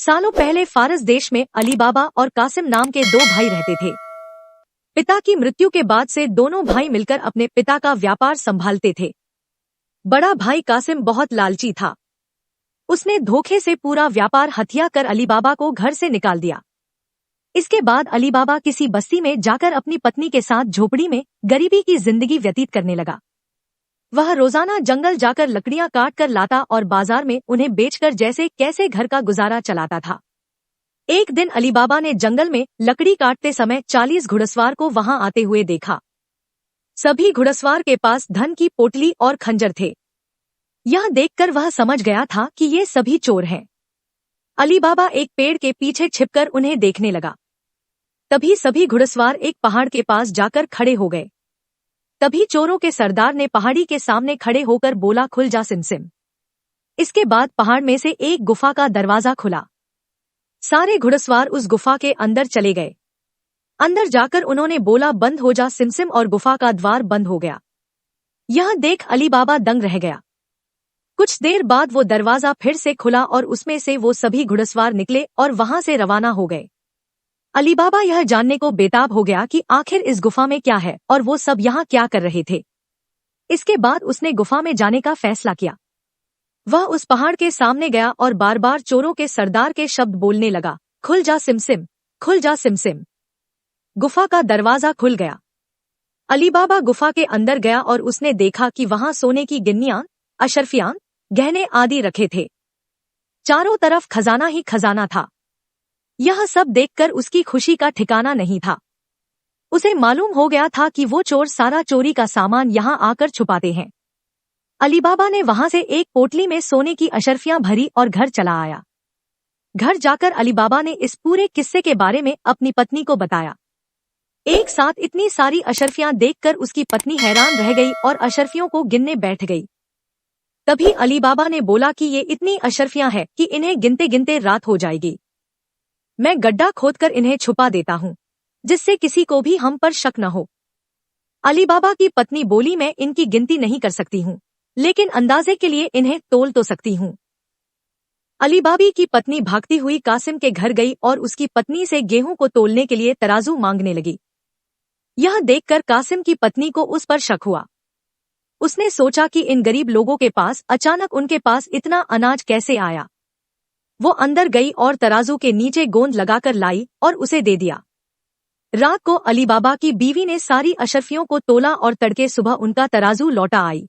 सालों पहले फारस देश में अली बाबा और कासिम नाम के दो भाई रहते थे। पिता की मृत्यु के बाद से दोनों भाई मिलकर अपने पिता का व्यापार संभालते थे। बड़ा भाई कासिम बहुत लालची था। उसने धोखे से पूरा व्यापार हथिया कर अली बाबा को घर से निकाल दिया। इसके बाद अली बाबा किसी बस्ती में जाकर अपनी पत्नी के साथ झोपड़ी में गरीबी की जिंदगी व्यतीत करने लगा। वह रोजाना जंगल जाकर लकड़ियां काट कर लाता और बाजार में उन्हें बेचकर जैसे कैसे घर का गुजारा चलाता था। एक दिन अली बाबा ने जंगल में लकड़ी काटते समय 40 घुड़सवार को वहां आते हुए देखा। सभी घुड़सवार के पास धन की पोटली और खंजर थे। यह देखकर वह समझ गया था कि ये सभी चोर हैं। अली बाबा एक पेड़ के पीछे छिपकर उन्हें देखने लगा। तभी सभी घुड़सवार एक पहाड़ के पास जाकर खड़े हो गए। तभी चोरों के सरदार ने पहाड़ी के सामने खड़े होकर बोला, खुल जा सिमसिम। इसके बाद पहाड़ में से एक गुफा का दरवाजा खुला। सारे घुड़सवार उस गुफा के अंदर चले गए। अंदर जाकर उन्होंने बोला, बंद हो जा सिमसिम, और गुफा का द्वार बंद हो गया। यह देख अली बाबा दंग रह गया। कुछ देर बाद वो दरवाजा फिर से खुला और उसमें से वो सभी घुड़सवार निकले और वहां से रवाना हो गए। अली बाबा यह जानने को बेताब हो गया कि आखिर इस गुफा में क्या है और वो सब यहाँ क्या कर रहे थे। इसके बाद उसने गुफा में जाने का फैसला किया। वह उस पहाड़ के सामने गया और बार बार चोरों के सरदार के शब्द बोलने लगा, खुल जा सिमसिम, खुल जा सिमसिम। गुफा का दरवाजा खुल गया। अली बाबा गुफा के अंदर गया और उसने देखा कि वहां सोने की गिन्नियां, अशर्फियां, गहने आदि रखे थे। चारों तरफ खजाना ही खजाना था। यह सब देखकर उसकी खुशी का ठिकाना नहीं था। उसे मालूम हो गया था कि वो चोर सारा चोरी का सामान यहाँ आकर छुपाते हैं। अली बाबा ने वहां से एक पोटली में सोने की अशर्फियां भरी और घर चला आया। घर जाकर अली बाबा ने इस पूरे किस्से के बारे में अपनी पत्नी को बताया। एक साथ इतनी सारी अशर्फियां देखकर उसकी पत्नी हैरान रह गई और अशर्फियों को गिनने बैठ गई। तभी अली बाबा ने बोला कि ये इतनी अशर्फियां हैं कि इन्हें गिनते गिनते रात हो जाएगी। मैं गड्ढा खोदकर इन्हें छुपा देता हूँ, जिससे किसी को भी हम पर शक न हो। अली बाबा की पत्नी बोली, मैं इनकी गिनती नहीं कर सकती हूँ, लेकिन अंदाजे के लिए इन्हें तोल तो सकती हूँ। अली बाबी की पत्नी भागती हुई कासिम के घर गई और उसकी पत्नी से गेहूं को तोलने के लिए तराजू मांगने लगी। यह देखकर कासिम की पत्नी को उस पर शक हुआ। उसने सोचा कि इन गरीब लोगों के पास अचानक उनके पास इतना अनाज कैसे आया। वो अंदर गई और तराजू के नीचे गोंद लगाकर लाई और उसे दे दिया। रात को अली बाबा की बीवी ने सारी अशर्फियों को तोला और तड़के सुबह उनका तराजू लौटा आई।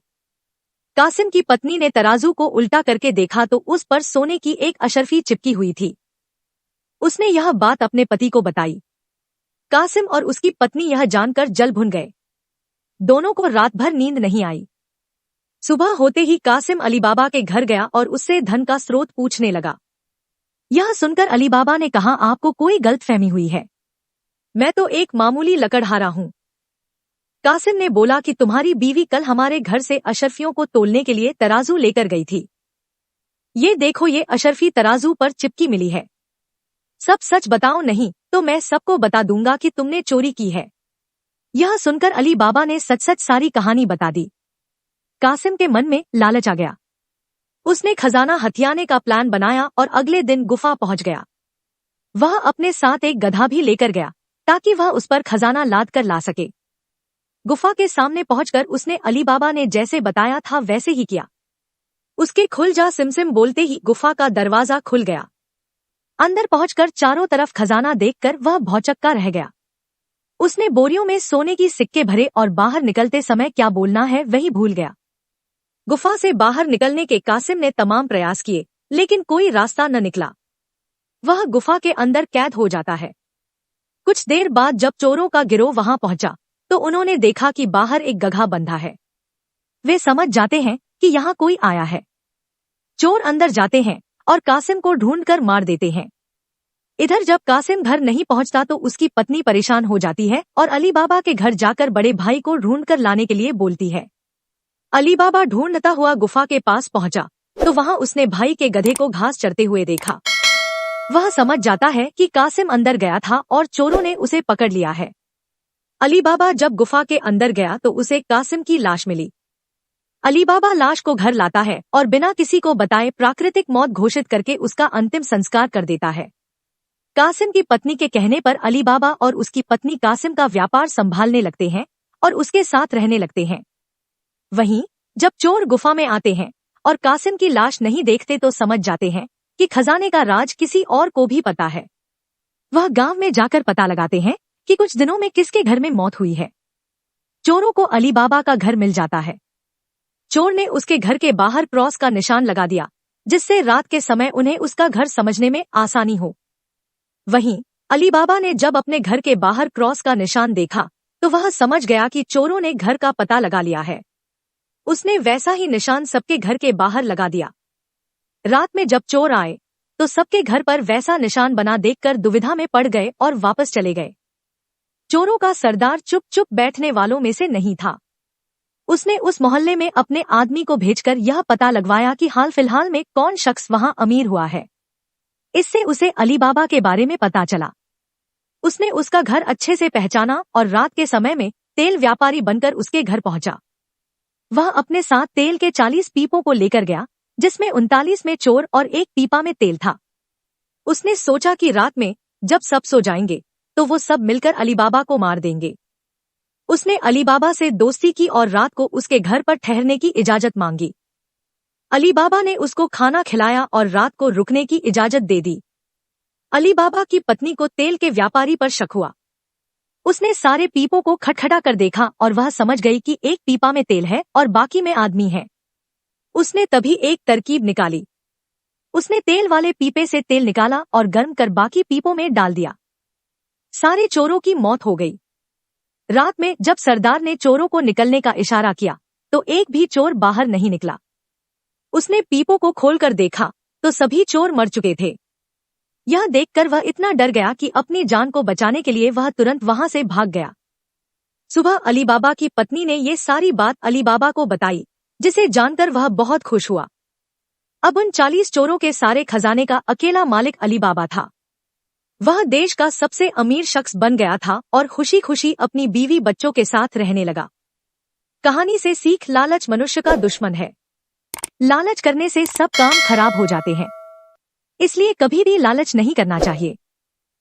कासिम की पत्नी ने तराजू को उल्टा करके देखा तो उस पर सोने की एक अशर्फी चिपकी हुई थी। उसने यह बात अपने पति को बताई। कासिम और उसकी पत्नी यह जानकर जल भुन गए। दोनों को रात भर नींद नहीं आई। सुबह होते ही कासिम अली बाबा के घर गया और उससे धन का स्रोत पूछने लगा। यह सुनकर अली बाबा ने कहा, आपको कोई गलतफहमी हुई है, मैं तो एक मामूली लकड़हारा हूँ। कासिम ने बोला कि तुम्हारी बीवी कल हमारे घर से अशर्फियों को तोलने के लिए तराजू लेकर गई थी। ये देखो, ये अशर्फी तराजू पर चिपकी मिली है। सब सच बताओ, नहीं तो मैं सबको बता दूंगा कि तुमने चोरी की है। यह सुनकर अली बाबा ने सच सच सारी कहानी बता दी। कासिम के मन में लालच आ गया। उसने खजाना हथियाने का प्लान बनाया और अगले दिन गुफा पहुंच गया। वह अपने साथ एक गधा भी लेकर गया ताकि वह उस पर खजाना लाद कर ला सके। गुफा के सामने पहुंचकर उसने अली बाबा ने जैसे बताया था वैसे ही किया। उसके खुल जा सिमसिम बोलते ही गुफा का दरवाजा खुल गया। अंदर पहुंचकर चारों तरफ खजाना देखकर वह भौचक्का रह गया। उसने बोरियों में सोने की सिक्के भरे और बाहर निकलते समय क्या बोलना है वही भूल गया। गुफा से बाहर निकलने के कासिम ने तमाम प्रयास किए, लेकिन कोई रास्ता न निकला। वह गुफा के अंदर कैद हो जाता है। कुछ देर बाद जब चोरों का गिरोह वहां पहुंचा तो उन्होंने देखा कि बाहर एक गधा बंधा है। वे समझ जाते हैं कि यहाँ कोई आया है। चोर अंदर जाते हैं और कासिम को ढूंढकर मार देते हैं। इधर जब कासिम घर नहीं पहुंचता तो उसकी पत्नी परेशान हो जाती है और अली बाबा के घर जाकर बड़े भाई को ढूंढकर लाने के लिए बोलती है। अली बाबा ढूंढता हुआ गुफा के पास पहुंचा तो वहां उसने भाई के गधे को घास चरते हुए देखा। वह समझ जाता है कि कासिम अंदर गया था और चोरों ने उसे पकड़ लिया है। अली बाबा जब गुफा के अंदर गया तो उसे कासिम की लाश मिली। अली बाबा लाश को घर लाता है और बिना किसी को बताए प्राकृतिक मौत घोषित करके उसका अंतिम संस्कार कर देता है। कासिम की पत्नी के कहने पर अली बाबा और उसकी पत्नी कासिम का व्यापार संभालने लगते हैं और उसके साथ रहने लगते हैं। वहीं जब चोर गुफा में आते हैं और कासिम की लाश नहीं देखते तो समझ जाते हैं कि खजाने का राज किसी और को भी पता है। वह गांव में जाकर पता लगाते हैं कि कुछ दिनों में किसके घर में मौत हुई है। चोरों को अली बाबा का घर मिल जाता है। चोर ने उसके घर के बाहर क्रॉस का निशान लगा दिया, जिससे रात के समय उन्हें उसका घर समझने में आसानी हो। वहीं अली बाबा ने जब अपने घर के बाहर क्रॉस का निशान देखा तो वह समझ गया कि चोरों ने घर का पता लगा लिया है। उसने वैसा ही निशान सबके घर के बाहर लगा दिया। रात में जब चोर आए तो सबके घर पर वैसा निशान बना देखकर दुविधा में पड़ गए और वापस चले गए। चोरों का सरदार चुप चुप बैठने वालों में से नहीं था। उसने उस मोहल्ले में अपने आदमी को भेजकर यह पता लगवाया कि हाल फिलहाल में कौन शख्स वहां अमीर हुआ है। इससे उसे अली बाबा के बारे में पता चला। उसने उसका घर अच्छे से पहचाना और रात के समय में तेल व्यापारी बनकर उसके घर पहुंचा। वह अपने साथ तेल के 40 पीपों को लेकर गया, जिसमें 39 में चोर और एक पीपा में तेल था। उसने सोचा कि रात में जब सब सो जाएंगे तो वो सब मिलकर अली बाबा को मार देंगे। उसने अली बाबा से दोस्ती की और रात को उसके घर पर ठहरने की इजाजत मांगी। अली बाबा ने उसको खाना खिलाया और रात को रुकने की इजाजत दे दी। अली बाबा की पत्नी को तेल के व्यापारी पर शक हुआ। उसने सारे पीपों को खटखटा कर देखा और वह समझ गई कि एक पीपा में तेल है और बाकी में आदमी है। उसने तभी एक तरकीब निकाली। उसने तेल वाले पीपे से तेल निकाला और गर्म कर बाकी पीपों में डाल दिया। सारे चोरों की मौत हो गई। रात में जब सरदार ने चोरों को निकलने का इशारा किया तो एक भी चोर बाहर नहीं निकला। उसने पीपों को खोलकर देखा तो सभी चोर मर चुके थे। यह देखकर वह इतना डर गया कि अपनी जान को बचाने के लिए वह तुरंत वहां से भाग गया। सुबह अली बाबा की पत्नी ने ये सारी बात अली बाबा को बताई, जिसे जानकर वह बहुत खुश हुआ। अब उन 40 चोरों के सारे खजाने का अकेला मालिक अली बाबा था। वह देश का सबसे अमीर शख्स बन गया था और खुशी खुशी अपनी बीवी बच्चों के साथ रहने लगा। कहानी से सीख: लालच मनुष्य का दुश्मन है। लालच करने से सब काम खराब हो जाते हैं। इसलिए कभी भी लालच नहीं करना चाहिए।